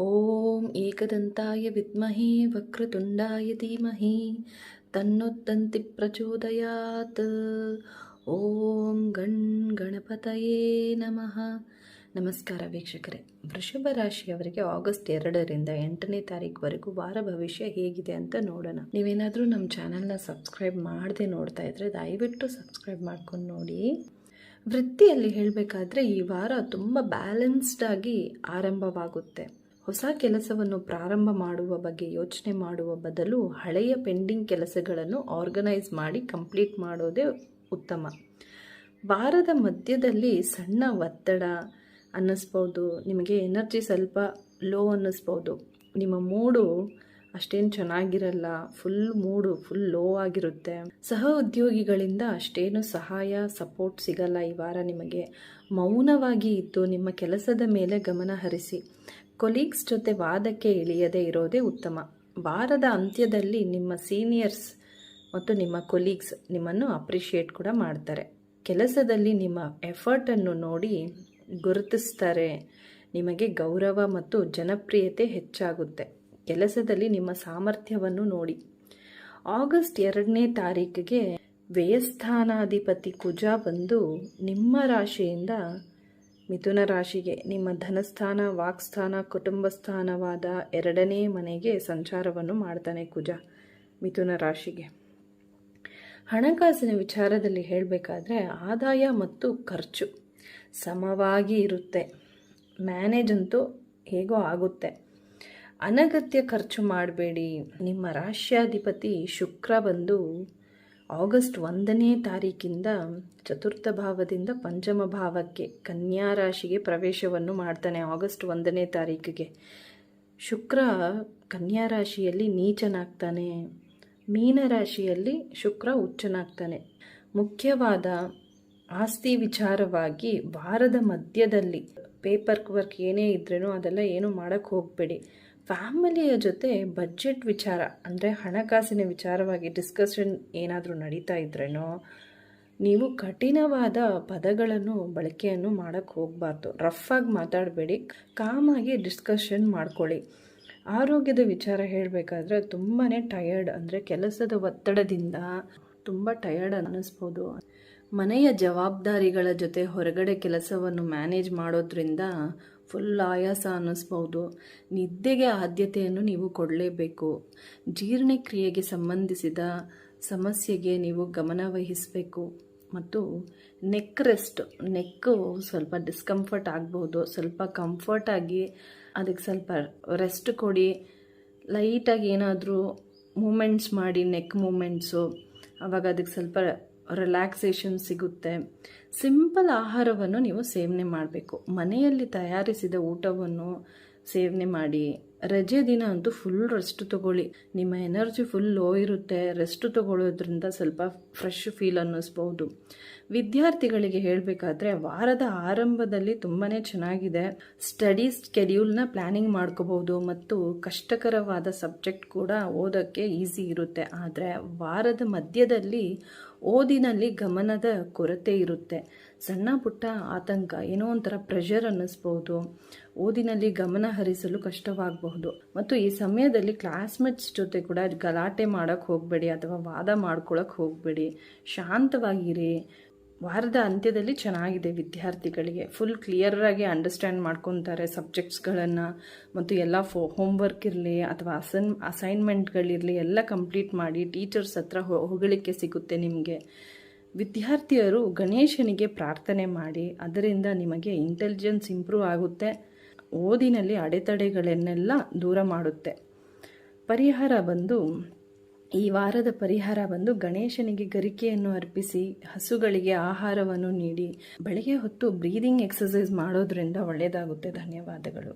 ಓಂ ಏಕದಂತಾಯ ವಿದ್ಮಹೇ ವಕ್ರತುಂಡಾಯ ಧೀಮಹಿ ತನ್ನೋತ್ತಂತಿ ಪ್ರಚೋದಯಾತ್. ಓಂ ಗಣಪತಯೇ ನಮಃ. ನಮಸ್ಕಾರ ವೀಕ್ಷಕರೇ. ವೃಷಭ ರಾಶಿಯವರಿಗೆ ಆಗಸ್ಟ್ 2ರಿಂದ 8ನೇ ತಾರೀಕುವರೆಗೂ ವಾರ ಭವಿಷ್ಯ ಹೇಗಿದೆ ಅಂತ ನೋಡೋಣ. ನೀವೇನಾದರೂ ನಮ್ಮ ಚಾನಲ್ನ ಸಬ್ಸ್ಕ್ರೈಬ್ ಮಾಡದೆ ನೋಡ್ತಾ ಇದ್ರೆ ದಯವಿಟ್ಟು ಸಬ್ಸ್ಕ್ರೈಬ್ ಮಾಡ್ಕೊಂಡು ನೋಡಿ. ವೃತ್ತಿಯಲ್ಲಿ ಹೇಳಬೇಕಾದ್ರೆ ಈ ವಾರ ತುಂಬ ಬ್ಯಾಲೆನ್ಸ್ಡ್ ಆಗಿ ಆರಂಭವಾಗುತ್ತೆ. ಹೊಸ ಕೆಲಸವನ್ನು ಪ್ರಾರಂಭ ಮಾಡುವ ಬಗ್ಗೆ ಯೋಚನೆ ಮಾಡುವ ಬದಲು ಹಳೆಯ ಪೆಂಡಿಂಗ್ ಕೆಲಸಗಳನ್ನು ಆರ್ಗನೈಸ್ ಮಾಡಿ ಕಂಪ್ಲೀಟ್ ಮಾಡೋದೇ ಉತ್ತಮ. ವಾರದ ಮಧ್ಯದಲ್ಲಿ ಸಣ್ಣ ಒತ್ತಡ ಅನ್ನಿಸ್ಬೋದು, ನಿಮಗೆ ಎನರ್ಜಿ ಸ್ವಲ್ಪ ಲೋ ಅನ್ನಿಸ್ಬೋದು, ನಿಮ್ಮ ಮೂಡು ಅಷ್ಟೇನು ಚೆನ್ನಾಗಿರಲ್ಲ, ಫುಲ್ ಲೋ ಆಗಿರುತ್ತೆ. ಸಹ ಉದ್ಯೋಗಿಗಳಿಂದ ಅಷ್ಟೇನು ಸಪೋರ್ಟ್ ಸಿಗಲ್ಲ ಈ ವಾರ. ನಿಮಗೆ ಮೌನವಾಗಿ ಇದ್ದು ನಿಮ್ಮ ಕೆಲಸದ ಮೇಲೆ ಗಮನ ಹರಿಸಿ. ಕೊಲೀಗ್ಸ್ ಜೊತೆ ವಾದಕ್ಕೆ ಇಳಿಯದೇ ಇರೋದೇ ಉತ್ತಮ. ವಾರದ ಅಂತ್ಯದಲ್ಲಿ ನಿಮ್ಮ ಸೀನಿಯರ್ಸ್ ಮತ್ತು ನಿಮ್ಮ ಕೊಲೀಗ್ಸ್ ನಿಮ್ಮನ್ನು ಅಪ್ರಿಷಿಯೇಟ್ ಕೂಡ ಮಾಡ್ತಾರೆ. ಕೆಲಸದಲ್ಲಿ ನಿಮ್ಮ ಎಫರ್ಟನ್ನು ನೋಡಿ ಗುರುತಿಸ್ತಾರೆ. ನಿಮಗೆ ಗೌರವ ಮತ್ತು ಜನಪ್ರಿಯತೆ ಹೆಚ್ಚಾಗುತ್ತೆ. ಕೆಲಸದಲ್ಲಿ ನಿಮ್ಮ ಸಾಮರ್ಥ್ಯವನ್ನು ನೋಡಿ. ಆಗಸ್ಟ್ 2ನೇ ತಾರೀಕಿಗೆ ವ್ಯಯಸ್ಥಾನಾಧಿಪತಿ ಕುಜ ಬಂದು ನಿಮ್ಮ ರಾಶಿಯಿಂದ ಮಿಥುನ ರಾಶಿಗೆ, ನಿಮ್ಮ ಧನಸ್ಥಾನ, ವಾಕ್ಸ್ಥಾನ, ಕುಟುಂಬ ಸ್ಥಾನವಾದ 2ನೇ ಮನೆಗೆ ಸಂಚಾರವನ್ನು ಮಾಡ್ತಾನೆ ಕುಜ ಮಿಥುನ ರಾಶಿಗೆ. ಹಣಕಾಸಿನ ವಿಚಾರದಲ್ಲಿ ಹೇಳಬೇಕಾದ್ರೆ ಆದಾಯ ಮತ್ತು ಖರ್ಚು ಸಮವಾಗಿ ಇರುತ್ತೆ. ಮ್ಯಾನೇಜ್ ಅಂತೂ ಹೇಗೋ ಆಗುತ್ತೆ. ಅನಗತ್ಯ ಖರ್ಚು ಮಾಡಬೇಡಿ. ನಿಮ್ಮ ರಾಶ್ಯಾಧಿಪತಿ ಶುಕ್ರ ಬಂದು ಆಗಸ್ಟ್ 1ನೇ ತಾರೀಕಿಂದ ಚತುರ್ಥ ಭಾವದಿಂದ ಪಂಚಮ ಭಾವಕ್ಕೆ ಕನ್ಯಾ ರಾಶಿಗೆ ಪ್ರವೇಶವನ್ನು ಮಾಡ್ತಾನೆ. ಆಗಸ್ಟ್ 1ನೇ ತಾರೀಕಿಗೆ ಶುಕ್ರ ಕನ್ಯಾ ರಾಶಿಯಲ್ಲಿ ನೀಚನಾಗ್ತಾನೆ, ಮೀನ ರಾಶಿಯಲ್ಲಿ ಶುಕ್ರ ಉಚ್ಚನಾಗ್ತಾನೆ. ಮುಖ್ಯವಾದ ಆಸ್ತಿ ವಿಚಾರವಾಗಿ ವಾರದ ಮಧ್ಯದಲ್ಲಿ ಪೇಪರ್ ವರ್ಕ್ ಏನೇ ಇದ್ರೇನೋ ಅದೆಲ್ಲ ಏನು ಮಾಡೋಕ್ಕೆ ಹೋಗಬೇಡಿ. ಫ್ಯಾಮಿಲಿಯ ಜೊತೆ ಬಜೆಟ್ ವಿಚಾರ ಅಂದರೆ ಹಣಕಾಸಿನ ವಿಚಾರವಾಗಿ ಡಿಸ್ಕಷನ್ ಏನಾದರೂ ನಡೀತಾ ಇದ್ರೇನೋ ನೀವು ಕಠಿಣವಾದ ಪದಗಳನ್ನು ಬಳಕೆಯನ್ನು ಮಾಡೋಕ್ಕೆ ಹೋಗಬಾರ್ದು. ರಫಾಗಿ ಮಾತಾಡಬೇಡಿ, ಕಾಮಾಗಿ ಡಿಸ್ಕಷನ್ ಮಾಡ್ಕೊಳ್ಳಿ. ಆರೋಗ್ಯದ ವಿಚಾರ ಹೇಳಬೇಕಾದ್ರೆ ತುಂಬಾ ಟಯರ್ಡ್, ಅಂದರೆ ಕೆಲಸದ ಒತ್ತಡದಿಂದ ತುಂಬ ಟಯರ್ಡ್ ಅನ್ನಿಸ್ಬೋದು. ಮನೆಯ ಜವಾಬ್ದಾರಿಗಳ ಜೊತೆ ಹೊರಗಡೆ ಕೆಲಸವನ್ನು ಮ್ಯಾನೇಜ್ ಮಾಡೋದ್ರಿಂದ ಫುಲ್ ಆಯಾಸ ಅನ್ನಿಸ್ಬೋದು. ನಿದ್ದೆಗೆ ಆದ್ಯತೆಯನ್ನು ನೀವು ಕೊಡಲೇಬೇಕು. ಜೀರ್ಣಕ್ರಿಯೆಗೆ ಸಂಬಂಧಿಸಿದ ಸಮಸ್ಯೆಗೆ ನೀವು ಗಮನ ವಹಿಸಬೇಕು. ಮತ್ತು ನೆಕ್ಕು ಸ್ವಲ್ಪ ಡಿಸ್ಕಂಫರ್ಟ್ ಆಗ್ಬೋದು. ಸ್ವಲ್ಪ ಕಂಫರ್ಟಾಗಿ ಅದಕ್ಕೆ ಸ್ವಲ್ಪ ರೆಸ್ಟ್ ಕೊಡಿ. ಲೈಟಾಗಿ ಏನಾದರೂ ಮೂಮೆಂಟ್ಸ್ ಮಾಡಿ, ನೆಕ್ ಮೂಮೆಂಟ್ಸು, ಆವಾಗ ಅದಕ್ಕೆ ಸ್ವಲ್ಪ ರಿಲ್ಯಾಕ್ಸೇಷನ್ ಸಿಗುತ್ತೆ. ಸಿಂಪಲ್ ಆಹಾರವನ್ನು ನೀವು ಸೇವನೆ ಮಾಡಬೇಕು. ಮನೆಯಲ್ಲಿ ತಯಾರಿಸಿದ ಊಟವನ್ನು ಸೇವನೆ ಮಾಡಿ. ರಜೆ ದಿನ ಅಂತೂ ಫುಲ್ ರೆಸ್ಟ್ ತೊಗೊಳ್ಳಿ. ನಿಮ್ಮ ಎನರ್ಜಿ ಫುಲ್ ಲೋ ಇರುತ್ತೆ. ರೆಸ್ಟ್ ತೊಗೊಳ್ಳೋದ್ರಿಂದ ಸ್ವಲ್ಪ ಫ್ರೆಶ್ ಫೀಲ್ ಅನ್ನಿಸ್ಬೋದು. ವಿದ್ಯಾರ್ಥಿಗಳಿಗೆ ಹೇಳಬೇಕಾದ್ರೆ ವಾರದ ಆರಂಭದಲ್ಲಿ ತುಂಬಾ ಚೆನ್ನಾಗಿದೆ. ಸ್ಟಡಿ ಸ್ಕೆಡ್ಯೂಲ್ನ ಪ್ಲ್ಯಾನಿಂಗ್ ಮಾಡ್ಕೋಬೋದು ಮತ್ತು ಕಷ್ಟಕರವಾದ ಸಬ್ಜೆಕ್ಟ್ ಕೂಡ ಓದೋಕ್ಕೆ ಈಸಿ ಇರುತ್ತೆ. ಆದರೆ ವಾರದ ಮಧ್ಯದಲ್ಲಿ ಓದಿನಲ್ಲಿ ಗಮನದ ಕೊರತೆ ಇರುತ್ತೆ. ಸಣ್ಣ ಪುಟ್ಟ ಆತಂಕ, ಏನೋ ಒಂಥರ ಪ್ರೆಷರ್ ಅನ್ನಿಸ್ಬೋದು. ಓದಿನಲ್ಲಿ ಗಮನ ಹರಿಸಲು ಕಷ್ಟವಾಗಬಹುದು. ಮತ್ತು ಈ ಸಮಯದಲ್ಲಿ ಕ್ಲಾಸ್ಮೇಟ್ಸ್ ಜೊತೆ ಕೂಡ ಗಲಾಟೆ ಮಾಡೋಕ್ಕೆ ಹೋಗಬೇಡಿ ಅಥವಾ ವಾದ ಮಾಡ್ಕೊಳ್ಳೋಕೆ ಹೋಗಬೇಡಿ. ಶಾಂತವಾಗಿರಿ. ವಾರದ ಅಂತ್ಯದಲ್ಲಿ ಚೆನ್ನಾಗಿದೆ. ವಿದ್ಯಾರ್ಥಿಗಳಿಗೆ ಫುಲ್ ಕ್ಲಿಯರಾಗಿ ಅಂಡರ್ಸ್ಟ್ಯಾಂಡ್ ಮಾಡ್ಕೊತಾರೆ ಸಬ್ಜೆಕ್ಟ್ಸ್ಗಳನ್ನು. ಮತ್ತು ಎಲ್ಲ ಹೋಮ್ವರ್ಕ್ ಇರಲಿ ಅಥವಾ ಅಸೈನ್ಮೆಂಟ್ಗಳಿರಲಿ ಎಲ್ಲ ಕಂಪ್ಲೀಟ್ ಮಾಡಿ ಟೀಚರ್ಸ್ ಹತ್ರ ಹೊಗಳಿಕೆ ಸಿಗುತ್ತೆ ನಿಮಗೆ. ವಿದ್ಯಾರ್ಥಿಯರು ಗಣೇಶನಿಗೆ ಪ್ರಾರ್ಥನೆ ಮಾಡಿ, ಅದರಿಂದ ನಿಮಗೆ ಇಂಟೆಲಿಜೆನ್ಸ್ ಇಂಪ್ರೂವ್ ಆಗುತ್ತೆ. ಓದಿನಲ್ಲಿ ಅಡೆತಡೆಗಳನ್ನೆಲ್ಲ ದೂರ ಮಾಡುತ್ತೆ. ಈ ವಾರದ ಪರಿಹಾರ ಬಂದು ಗಣೇಶನಿಗೆ ಗರಿಕೆಯನ್ನು ಅರ್ಪಿಸಿ, ಹಸುಗಳಿಗೆ ಆಹಾರವನ್ನು ನೀಡಿ, ಬೆಳಗ್ಗೆ ಹೊತ್ತು ಬ್ರೀದಿಂಗ್ ಎಕ್ಸಸೈಸ್ ಮಾಡೋದ್ರಿಂದ ಒಳ್ಳೆಯದಾಗುತ್ತೆ. ಧನ್ಯವಾದಗಳು.